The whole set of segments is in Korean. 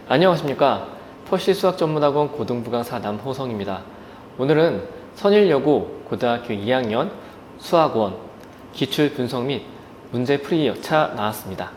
안녕하십니까. 퍼시 수학전문학원 고등부강사 남호성입니다. 오늘은 선일여고 고등학교 2학년 수학원 기출분석 및 문제풀이 차 나왔습니다.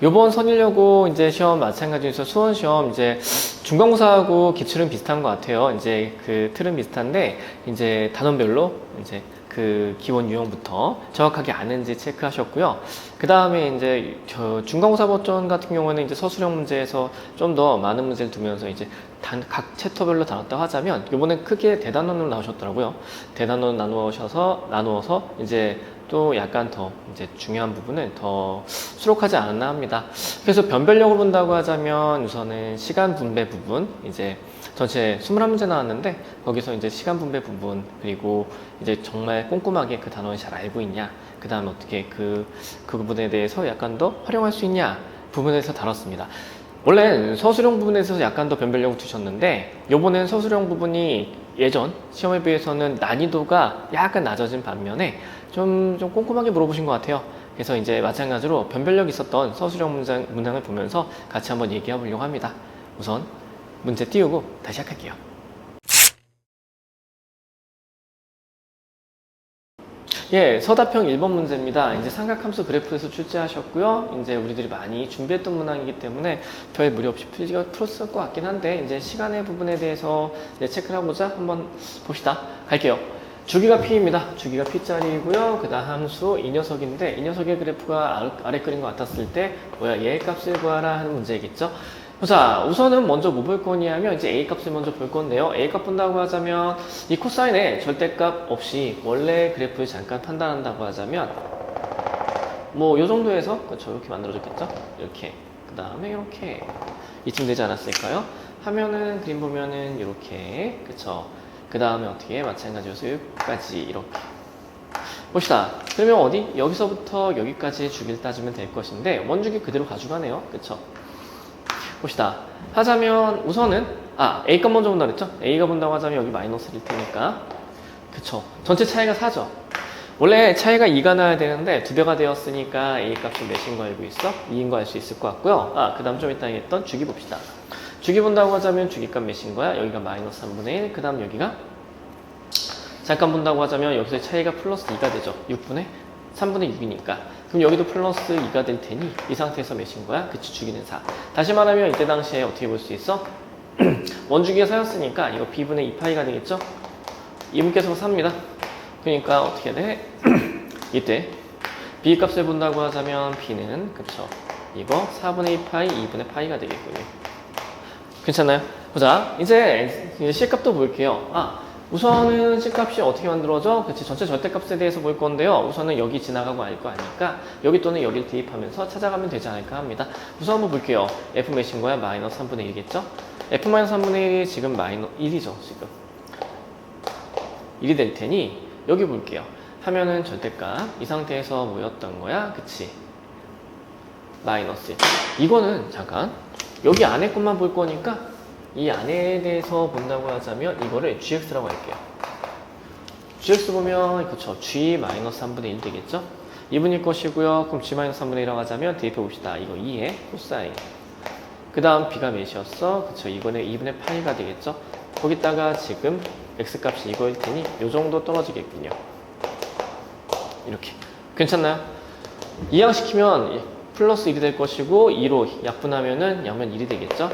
요번 선일여고 이제 시험 마찬가지에서 수원 시험 이제 중간고사하고 기출은 비슷한 것 같아요. 이제 그 틀은 비슷한데 이제 단원별로 이제 그 기본 유형부터 정확하게 아는지 체크하셨고요. 그 다음에 이제 중간고사 버전 같은 경우에는 이제 서술형 문제에서 좀 더 많은 문제를 두면서 이제 각 챕터별로 다뤘다고 하자면 이번엔 크게 대단원으로 나오셨더라고요. 대단원 나누어서 이제 또 약간 더 이제 중요한 부분을 더 수록하지 않았나 합니다. 그래서 변별력으로 본다고 하자면 우선은 시간 분배 부분, 이제 전체 21문제 나왔는데 거기서 이제 시간 분배 부분, 그리고 이제 정말 꼼꼼하게 그 단원을 잘 알고 있냐, 그 다음에 어떻게 그 부분에 대해서 약간 더 활용할 수 있냐 부분에서 다뤘습니다. 원래 서술형 부분에서 약간 더 변별력을 두셨는데 요번엔 서술형 부분이 예전 시험에 비해서는 난이도가 약간 낮아진 반면에 좀 꼼꼼하게 물어보신 것 같아요. 그래서 이제 마찬가지로 변별력 있었던 서술형 문항을 보면서 같이 한번 얘기해 보려고 합니다. 우선 문제 띄우고 다시 시작할게요. 예, 서답형 1번 문제입니다. 이제 삼각함수 그래프에서 출제하셨고요. 이제 우리들이 많이 준비했던 문항이기 때문에 별 무리 없이 풀었을 것 같긴 한데, 이제 시간의 부분에 대해서 이제 체크를 하고자 한번 봅시다. 갈게요. 주기가 P입니다. 주기가 P짜리이고요. 그 다음 함수 이 녀석인데, 이 녀석의 그래프가 아래 그린 것 같았을 때, 얘의 값을 구하라 하는 문제겠죠. 자, 우선은 먼저 뭐 볼 거냐면 이제 A 값을 먼저 볼 건데요. A 값 본다고 하자면 이 코사인의 절대값 없이 원래 그래프를 잠깐 판단한다고 하자면 뭐 요 정도에서 그렇죠, 이렇게 만들어졌겠죠. 이렇게 그 다음에 이렇게 이쯤 되지 않았을까요? 하면은 그림 보면은 이렇게 그쵸. 그 다음에 어떻게 마찬가지로 여기까지 이렇게 봅시다. 그러면 어디? 여기서부터 여기까지 주기를 따지면 될 것인데 원주기 그대로 가져가네요. 그쵸? 봅시다. 하자면 우선은 A값 먼저 본다 그랬죠? A가 본다고 하자면 여기 마이너스일 테니까 그쵸. 전체 차이가 4죠. 원래 차이가 2가 나야 되는데 2배가 되었으니까 A 값이 몇인 거 알고 있어? 2인 거 알 수 있을 것 같고요. 그 다음 좀 이따 했던 주기 봅시다. 주기 본다고 하자면 주기값 몇인 거야? 여기가 마이너스 3분의 1, 그 다음 여기가 잠깐 본다고 하자면 여기서 차이가 플러스 2가 되죠. 6분의 3분의 6이니까. 그럼 여기도 플러스 2가 될 테니 이 상태에서 몇인 거야? 그치, 주기는 4. 다시 말하면 이때 당시에 어떻게 볼 수 있어? 원주기가 4였으니까 이거 b분의 2파이가 되겠죠? 이분께서가 4입니다. 그러니까 어떻게 돼? 이때 b 값을 본다고 하자면 b는 그쵸, 이거 4분의 2파이 2분의 파이가 되겠군요. 괜찮나요? 보자, 이제 c 값도 볼게요. 우선은 C값이 어떻게 만들어져? 그치, 전체 절대값에 대해서 볼 건데요. 우선은 여기 지나가고 알 거 아니까 여기 또는 여기를 대입하면서 찾아가면 되지 않을까 합니다. 우선 한번 볼게요. F 몇인 거야? 마이너스 3분의 1이겠죠? F 마이너스 3분의 1이 지금 마이너스 1이죠, 지금. 1이 될 테니 여기 볼게요. 하면은 절대값 이 상태에서 뭐였던 거야? 그치? 마이너스 1. 이거는 잠깐 여기 안에 것만 볼 거니까 이 안에 대해서 본다고 하자면 이거를 gx라고 할게요. gx 보면 그쵸, g-3분의 1 되겠죠? 2분일 것이고요. 그럼 g-3분의 1이라고 하자면 대입해 봅시다. 이거 2의 코사인. 그 다음 b가 몇이었어? 그쵸, 이거는 2분의 파이가 되겠죠? 거기다가 지금 x값이 이거일 테니 요 정도 떨어지겠군요. 이렇게. 괜찮나요? 이항시키면 플러스 1이 될 것이고 2로 약분하면은 양면 1이 되겠죠?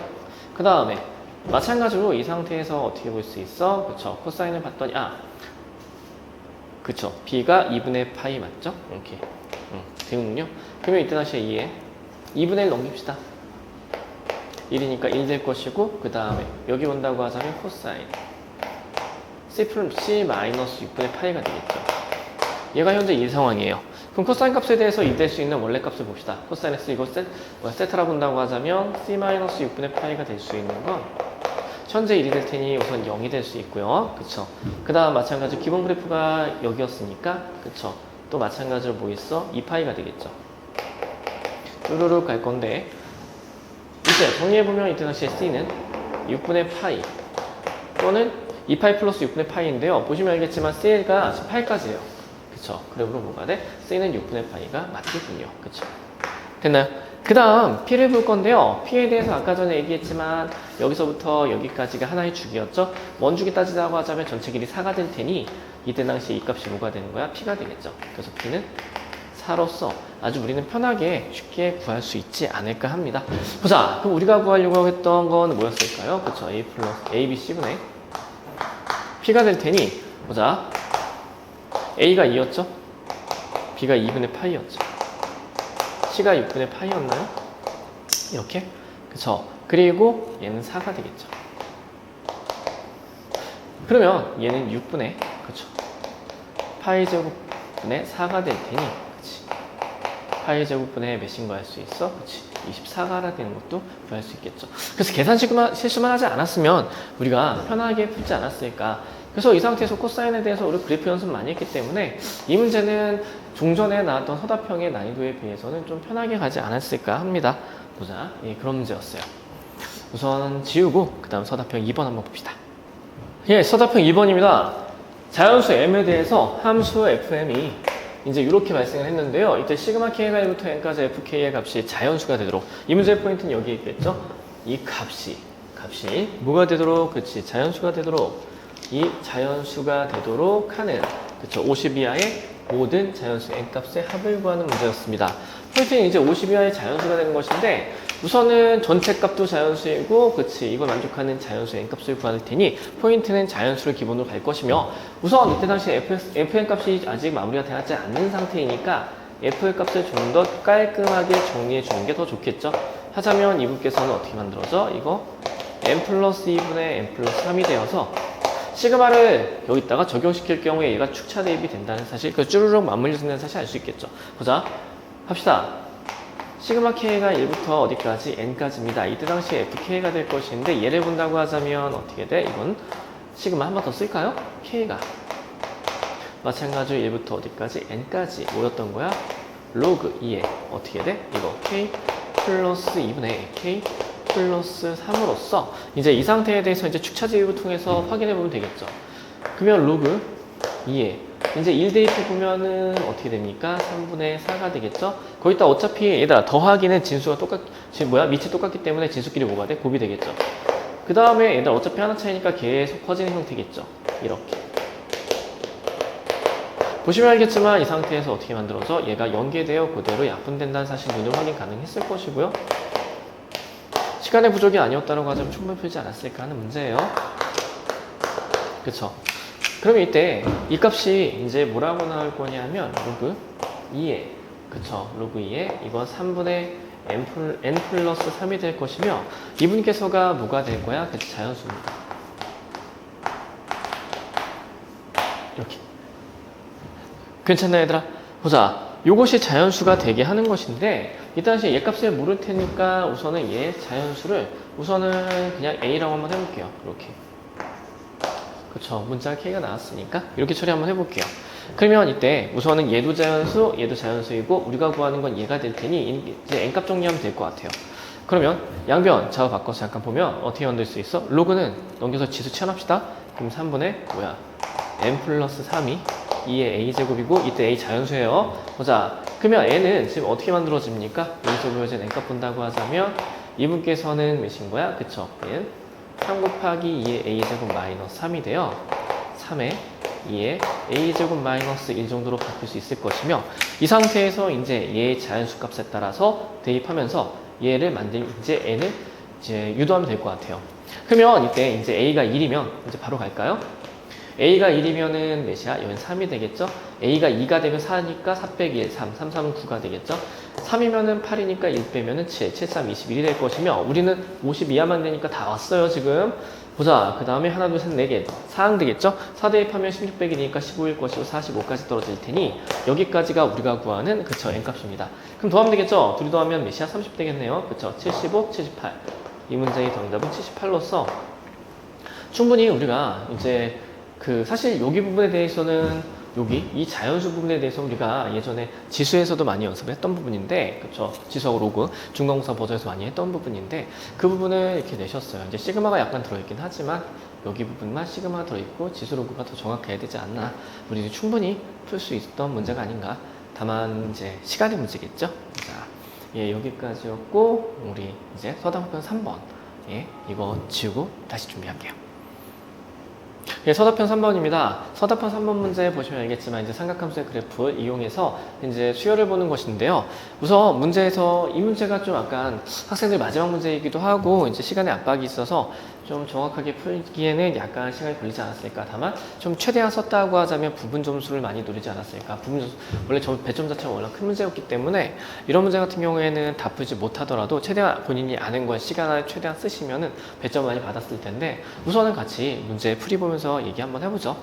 그 다음에 마찬가지로 이 상태에서 어떻게 볼 수 있어? 그쵸. 코사인을 봤더니, 그쵸. b가 2분의 파이 맞죠? 이렇게. 되는군요. 그러면 이때 다시 2에 2분의 1 넘깁시다. 1이니까 1 될 것이고, 그 다음에 여기 온다고 하자면 코사인. C 마이너스 6분의 파이가 되겠죠. 얘가 현재 1 상황이에요. 그럼 코사인 값에 대해서 2 될 수 있는 원래 값을 봅시다. 코사인 S 이거 세트라 본다고 하자면 C-6분의 파이가 될 수 있는 건 현재 1이 될 테니 우선 0이 될 수 있고요. 그쵸? 그 다음 마찬가지로 기본 그래프가 여기였으니까 그쵸? 또 마찬가지로 뭐 있어? 2파이가 되겠죠. 쭈루룩 갈 건데 이제 정리해보면 이때 당시에 C는 6분의 파이 또는 2파이 플러스 6분의 파이인데요. 보시면 알겠지만 C가 18까지예요. 그쵸? 그러므로 뭐가 돼? C는 6분의 파이가 맞겠군요. 그쵸? 됐나요? 그 다음 P를 볼 건데요. P에 대해서 아까 전에 얘기했지만 여기서부터 여기까지가 하나의 주기였죠. 먼 주기 따지자고 하자면 전체 길이 4가 될 테니 이때 당시 이 값이 뭐가 되는 거야? P가 되겠죠. 그래서 P는 4로서 아주 우리는 편하게 쉽게 구할 수 있지 않을까 합니다. 보자. 그럼 우리가 구하려고 했던 건 뭐였을까요? 그쵸. A 플러스 A, B, C분의 P가 될 테니 보자. A가 2였죠. B가 2분의 파이였죠. C가 6분의 파이였나요? 이렇게? 그쵸. 그리고 얘는 4가 되겠죠. 그러면 얘는 6분의 그쵸. 파이 제곱분의 4가 될 테니 그치. 파이 제곱분의 몇인 거 할 수 있어? 그치. 24가 되는 것도 구할 수 있겠죠. 그래서 계산 실수만 하지 않았으면 우리가 편하게 풀지 않았을까. 그래서 이 상태에서 코사인에 대해서 우리 그래프 연습 많이 했기 때문에 이 문제는 종전에 나왔던 서답형의 난이도에 비해서는 좀 편하게 가지 않았을까 합니다. 보자. 예, 그런 문제였어요. 우선 지우고 그 다음 서답형 2번 한번 봅시다. 예, 서답형 2번입니다. 자연수 m에 대해서 함수 fm이 이제 이렇게 발생을 했는데요. 이때 시그마 k가 1부터 n까지 fk의 값이 자연수가 되도록 이 문제의 포인트는 여기 있겠죠. 이 값이 뭐가 되도록 그치 자연수가 되도록 이 자연수가 되도록 하는 그쵸 50 이하의 모든 자연수 n값의 합을 구하는 문제였습니다. 포인트는 이제 50 이하의 자연수가 되는 것인데 우선은 전체 값도 자연수이고 그치 이걸 만족하는 자연수 n값을 구할 테니 포인트는 자연수를 기본으로 갈 것이며 우선 이때 당시 fn 값이 아직 마무리가 되지 않는 상태이니까 f의 값을 좀 더 깔끔하게 정리해 주는 게 더 좋겠죠. 하자면 이분께서는 어떻게 만들어져? 이거 n 플러스 2분의 n 플러스 3이 되어서 시그마를 여기다가 적용시킬 경우에 얘가 축차 대입이 된다는 사실, 그 쭈르륵 맞물려진다는 사실 알 수 있겠죠. 보자. 합시다. 시그마 k가 1부터 어디까지? n까지입니다. 이때 당시 fk가 될 것인데 얘를 본다고 하자면 어떻게 돼? 이건 시그마 한 번 더 쓸까요? k가 마찬가지로 1부터 어디까지? n까지 뭐였던 거야? 로그 2에 어떻게 돼? 이거 k 플러스 2분의 k 플러스 3으로써 이제 이 상태에 대해서 이제 축차 제입을 통해서 확인해 보면 되겠죠. 그러면 로그 2에 이제 1 대입해 보면은 어떻게 됩니까? 3분의 4가 되겠죠. 거기다 어차피 얘들아 더하기는 진수가 밑이 똑같기 때문에 진수끼리 뭐가 돼? 곱이 되겠죠. 그 다음에 얘들 어차피 하나 차이니까 계속 커지는 형태겠죠. 이렇게 보시면 알겠지만 이 상태에서 어떻게 만들어져? 얘가 연계되어 그대로 약분된다는 사실 눈으로 확인 가능했을 것이고요. 시간의 부족이 아니었다고 하자면 충분히 풀지 않았을까 하는 문제예요. 그쵸? 그러면 이때 이 값이 이제 뭐라고 나올 거냐면 로그 2에 그쵸? 로그 2에 이건 3분의 n 플러스 3이 될 것이며 이분께서가 뭐가 될 거야? 그치? 자연수입니다. 이렇게 괜찮나 얘들아? 보자. 요것이 자연수가 되게 하는 것인데 이 당시에 얘 값을 모를 테니까 우선은 얘 자연수를 우선은 그냥 A라고 한번 해볼게요. 이렇게 그쵸 문자 K가 나왔으니까 이렇게 처리 한번 해볼게요. 그러면 이때 우선은 얘도 자연수 얘도 자연수이고 우리가 구하는 건 얘가 될 테니 이제 N값 정리하면 될 것 같아요. 그러면 양변 좌우 바꿔서 잠깐 보면 어떻게 만들 수 있어? 로그는 넘겨서 지수 치환합시다. 그럼 3분의 뭐야 N 플러스 3이 2의 a제곱이고 이때 a 자연수예요. 보자. 그러면 n은 지금 어떻게 만들어집니까? 여기서 보여진 n값 본다고 하자면 이분께서는 몇인 거야? 그쵸? 얘는 3 곱하기 2의 a제곱 마이너스 3이 돼요. 3에 2의 a제곱 마이너스 1 정도로 바뀔 수 있을 것이며 이 상태에서 이제 얘의 자연수 값에 따라서 대입하면서 얘를 이제 n을 이제 유도하면 될 것 같아요. 그러면 이때 이제 a가 1이면 이제 바로 갈까요? A가 1이면은 몇이야? 여긴 3이 되겠죠? A가 2가 되면 4니까 4 빼기 1, 3, 3, 3은 9가 되겠죠? 3이면은 8이니까 1 빼면은 7, 7, 3, 21이 될 것이며 우리는 50 이하만 되니까 다 왔어요 지금. 보자. 그 다음에 하나, 둘, 셋, 4개 4항 되겠죠? 4 대입하면 16 빼기 되니까 15일 것이고 45까지 떨어질 테니 여기까지가 우리가 구하는 그쵸 n값입니다. 그럼 더하면 되겠죠? 둘이 더하면 몇이야? 30 되겠네요. 그쵸? 75, 78. 이 문제의 정답은 78로서 충분히 우리가 이제 사실 여기 부분에 대해서는 이 자연수 부분에 대해서 우리가 예전에 지수에서도 많이 연습을 했던 부분인데, 그쵸? 지수하고 로그, 중간고사 버전에서 많이 했던 부분인데, 그 부분을 이렇게 내셨어요. 이제 시그마가 약간 들어있긴 하지만, 여기 부분만 시그마 들어있고, 지수 로그가 더 정확해야 되지 않나. 우리 충분히 풀 수 있었던 문제가 아닌가. 다만, 이제, 시간의 문제겠죠? 자, 예, 여기까지였고 우리 이제 서답편 3번 예, 이거 지우고 다시 준비할게요. 예, 서답편 3번입니다. 서답편 3번 문제 보시면 알겠지만 이제 삼각함수의 그래프를 이용해서 이제 수열을 보는 것인데요. 우선 문제에서 이 문제가 좀 약간 학생들 마지막 문제이기도 하고 이제 시간에 압박이 있어서 좀 정확하게 풀기에는 약간 시간이 걸리지 않았을까. 다만 좀 최대한 썼다고 하자면 부분 점수를 많이 노리지 않았을까. 부분 점수, 원래 배점 자체가 워낙 큰 문제였기 때문에 이런 문제 같은 경우에는 다 풀지 못하더라도 최대한 본인이 아는 건 시간을 최대한 쓰시면은 배점 많이 받았을 텐데 우선은 같이 문제 풀이 보면서 얘기 한번 해보죠.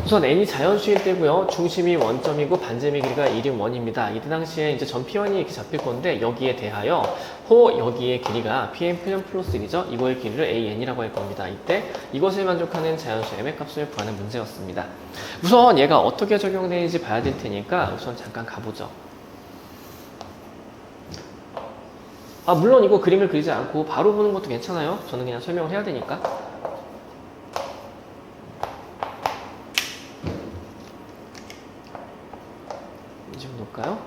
우선 n이 자연수일 때고요. 중심이 원점이고 반지름의 길이가 1인 1입니다. 이때 당시에 이제 전 P1이 이렇게 잡힐 건데 여기에 대하여 여기의 길이가 Pn 플러스 1이죠. 이거의 길이를 AN이라고 할 겁니다. 이때 이것을 만족하는 자연수 M의 값을 구하는 문제였습니다. 우선 얘가 어떻게 적용되는지 봐야 될 테니까 우선 잠깐 가보죠. 물론 이거 그림을 그리지 않고 바로 보는 것도 괜찮아요. 저는 그냥 설명을 해야 되니까. 좀 놓을까요?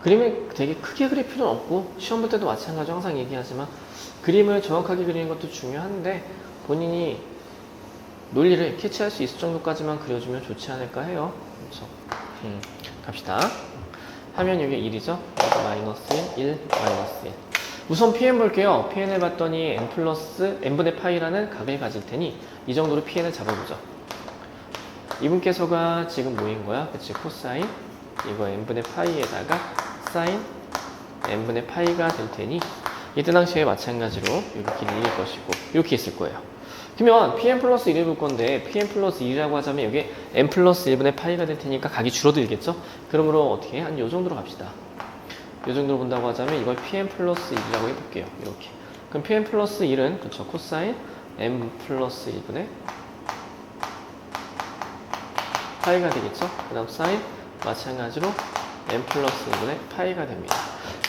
그림을 되게 크게 그릴 필요는 없고 시험 볼 때도 마찬가지로 항상 얘기하지만 그림을 정확하게 그리는 것도 중요한데 본인이 논리를 캐치할 수 있을 정도까지만 그려주면 좋지 않을까 해요. 그렇죠? 갑시다. 하면 여기 1이죠? 마이너스 1, 마이너스 1. 우선 Pn 볼게요. Pn을 봤더니 n 플러스 n분의 파이라는 각을 가질 테니 이 정도로 Pn을 잡아보죠. 이분께서가 지금 뭐인 거야? 그치? 코사인 이거 n분의 파이에다가 사인 n분의 파이가 될 테니 이때 당시에 마찬가지로 여기 길이 1일 것이고 이렇게 있을 거예요. 그러면 Pn 플러스 1을 볼 건데 Pn 플러스 1이라고 하자면 여기 n 플러스 1분의 파이가 될 테니까 각이 줄어들겠죠? 그러므로 어떻게 한 요 정도로 갑시다. 요 정도로 본다고 하자면 이걸 Pn 플러스 1이라고 해볼게요. 이렇게. 그럼 Pn 플러스 1은 그쵸? 코사인 n 플러스 1분의 파이가 되겠죠? 그 다음 사인 마찬가지로 n 플러스 1분의 파이가 됩니다.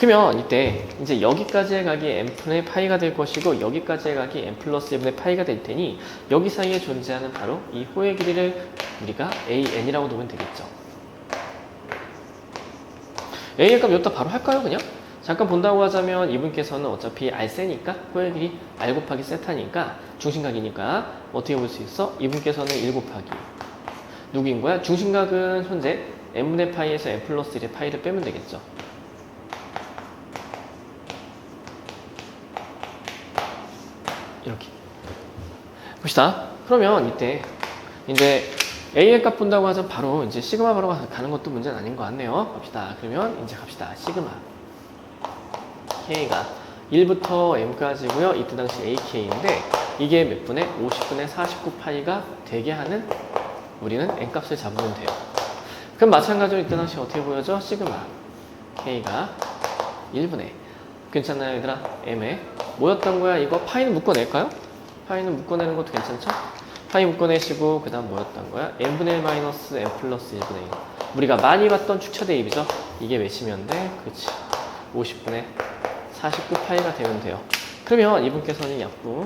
그러면 이때 이제 여기까지의 각이 n분의 파이가 될 것이고 여기까지의 각이 n 플러스 1분의 파이가 될 테니 여기 사이에 존재하는 바로 이 호의 길이를 우리가 an이라고 놓으면 되겠죠. a의 값 여기다 바로 할까요? 그냥? 잠깐 본다고 하자면 이분께서는 어차피 r세니까 호의 길이 r 곱하기 세타니까 중심각이니까 어떻게 볼 수 있어? 이분께서는 1 곱하기 누구인 거야? 중심각은 현재 n분의 파이에서 n 플러스 1의 파이를 빼면 되겠죠. 이렇게 봅시다. 그러면 이때 이제 A의 값 본다고 하자면 바로 이제 시그마 바로 가는 것도 문제는 아닌 것 같네요. 갑시다. 그러면 이제 갑시다. 시그마 K가 1부터 M까지고요. 이때 당시 AK인데 이게 몇 분의 50분의 49파이가 되게 하는 우리는 N 값을 잡으면 돼요. 그럼 마찬가지로 이때 당시 어떻게 보여져? 시그마 K가 1분의 괜찮나요 얘들아? M에 뭐였던 거야? 이거 파이는 묶어낼까요? 파이는 묶어내는 것도 괜찮죠? 파이 묶어내시고 그 다음 뭐였던 거야? n분의 1 마이너스 n 플러스 1분의 1 우리가 많이 봤던 축차 대입이죠? 이게 몇이면 돼? 그치 50분의 49파이가 되면 돼요. 그러면 이분께서는 약분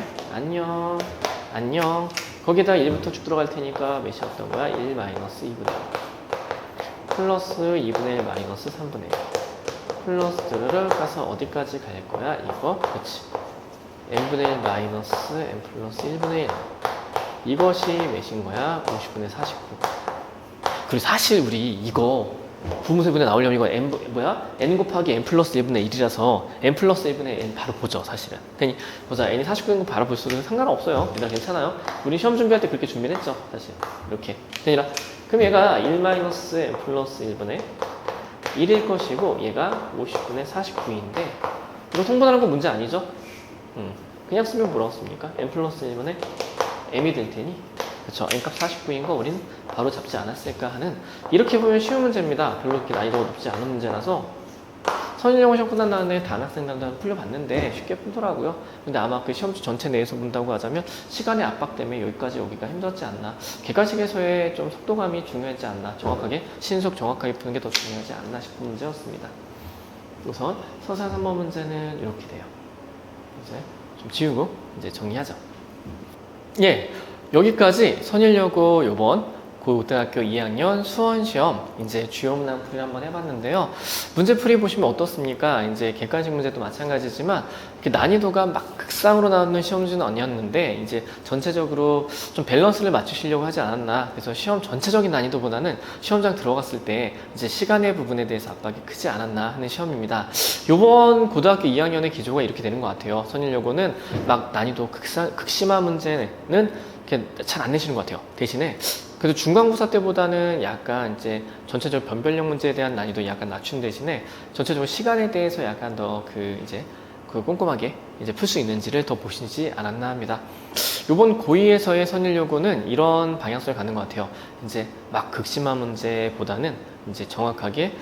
안녕 거기다 1부터 쭉 들어갈 테니까 몇이었던 거야? 1 마이너스 2분의 1 플러스 2분의 1 마이너스 3분의 1 플러스 드르르 가서 어디까지 갈 거야? 이거 그치 n분의 1 마이너스 n 플러스 1분의 1 이것이 몇인 거야? 50분의 49 그리고 사실 우리 이거 부분세분에 나오려면 이거 n 곱하기 n 플러스 1분의 1이라서 n 플러스 1분의 n 바로 보죠 사실은. 그러니 보자 n이 49인 거 바로 볼 수는 상관없어요. 일단 괜찮아요. 우리 시험 준비할 때 그렇게 준비를 했죠 사실. 이렇게 아니라 그럼 얘가 1 마이너스 n 플러스 1분의 1일 것이고 얘가 50분의 49인데 이거 통분하는 건 문제 아니죠? 그냥 쓰면 뭐라고 씁니까? n 플러스 1분의 m이 될 테니 그쵸 n값 49인 거 우리는 바로 잡지 않았을까 하는 이렇게 보면 쉬운 문제입니다. 별로 그렇게 난이도가 높지 않은 문제라서 선인영어 시험 끝난 다음에 다른 학생들도 한번 풀려봤는데 쉽게 풀더라고요. 근데 아마 그 시험지 전체 내에서 본다고 하자면 시간의 압박 때문에 여기까지 오기가 힘들지 않나 객관식에서의 좀 속도감이 중요하지 않나 정확하게 신속 정확하게 푸는 게 더 중요하지 않나 싶은 문제였습니다. 우선 서사 3번 문제는 이렇게 돼요. 이제 좀 지우고 이제 정리하죠. 예, 여기까지 선일여고 요번 고등학교 2학년 수원시험 이제 주요 문항풀이를 한번 해봤는데요. 문제풀이 보시면 어떻습니까? 이제 객관식 문제도 마찬가지지만 이렇게 난이도가 막 극상으로 나오는 시험지는 아니었는데 이제 전체적으로 좀 밸런스를 맞추시려고 하지 않았나. 그래서 시험 전체적인 난이도보다는 시험장 들어갔을 때 이제 시간의 부분에 대해서 압박이 크지 않았나 하는 시험입니다. 요번 고등학교 2학년의 기조가 이렇게 되는 것 같아요. 선일여고는 막 난이도 극심한 문제는 잘 안 내시는 것 같아요. 대신에 그래도 중간고사 때보다는 약간 이제 전체적으로 변별력 문제에 대한 난이도 약간 낮춘 대신에 전체적으로 시간에 대해서 약간 더 꼼꼼하게 이제 풀 수 있는지를 더 보시지 않았나 합니다. 요번 고2에서의 선일여고는 이런 방향성을 갖는 것 같아요. 이제 막 극심한 문제보다는 이제 정확하게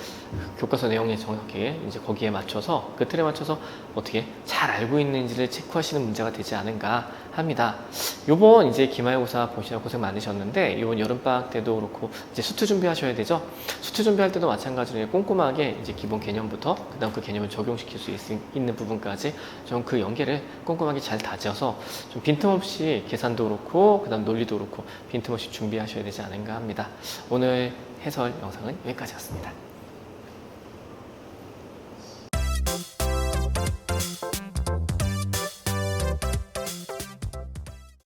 교과서 내용에 정확하게 이제 거기에 맞춰서 그 틀에 맞춰서 어떻게 잘 알고 있는지를 체크하시는 문제가 되지 않은가 합니다. 요번 이제 기말고사 보시느라 고생 많으셨는데 요번 여름방학 때도 그렇고 이제 수투 준비하셔야 되죠. 수투 준비할 때도 마찬가지로 꼼꼼하게 이제 기본 개념부터 그다음 그 개념을 적용시킬 수 있는 부분까지 좀 그 연계를 꼼꼼하게 잘 다져서 좀 빈틈없이 계산도 그렇고 그다음 논리도 그렇고 빈틈없이 준비하셔야 되지 않은가 합니다. 오늘 해설 영상은 여기까지였습니다.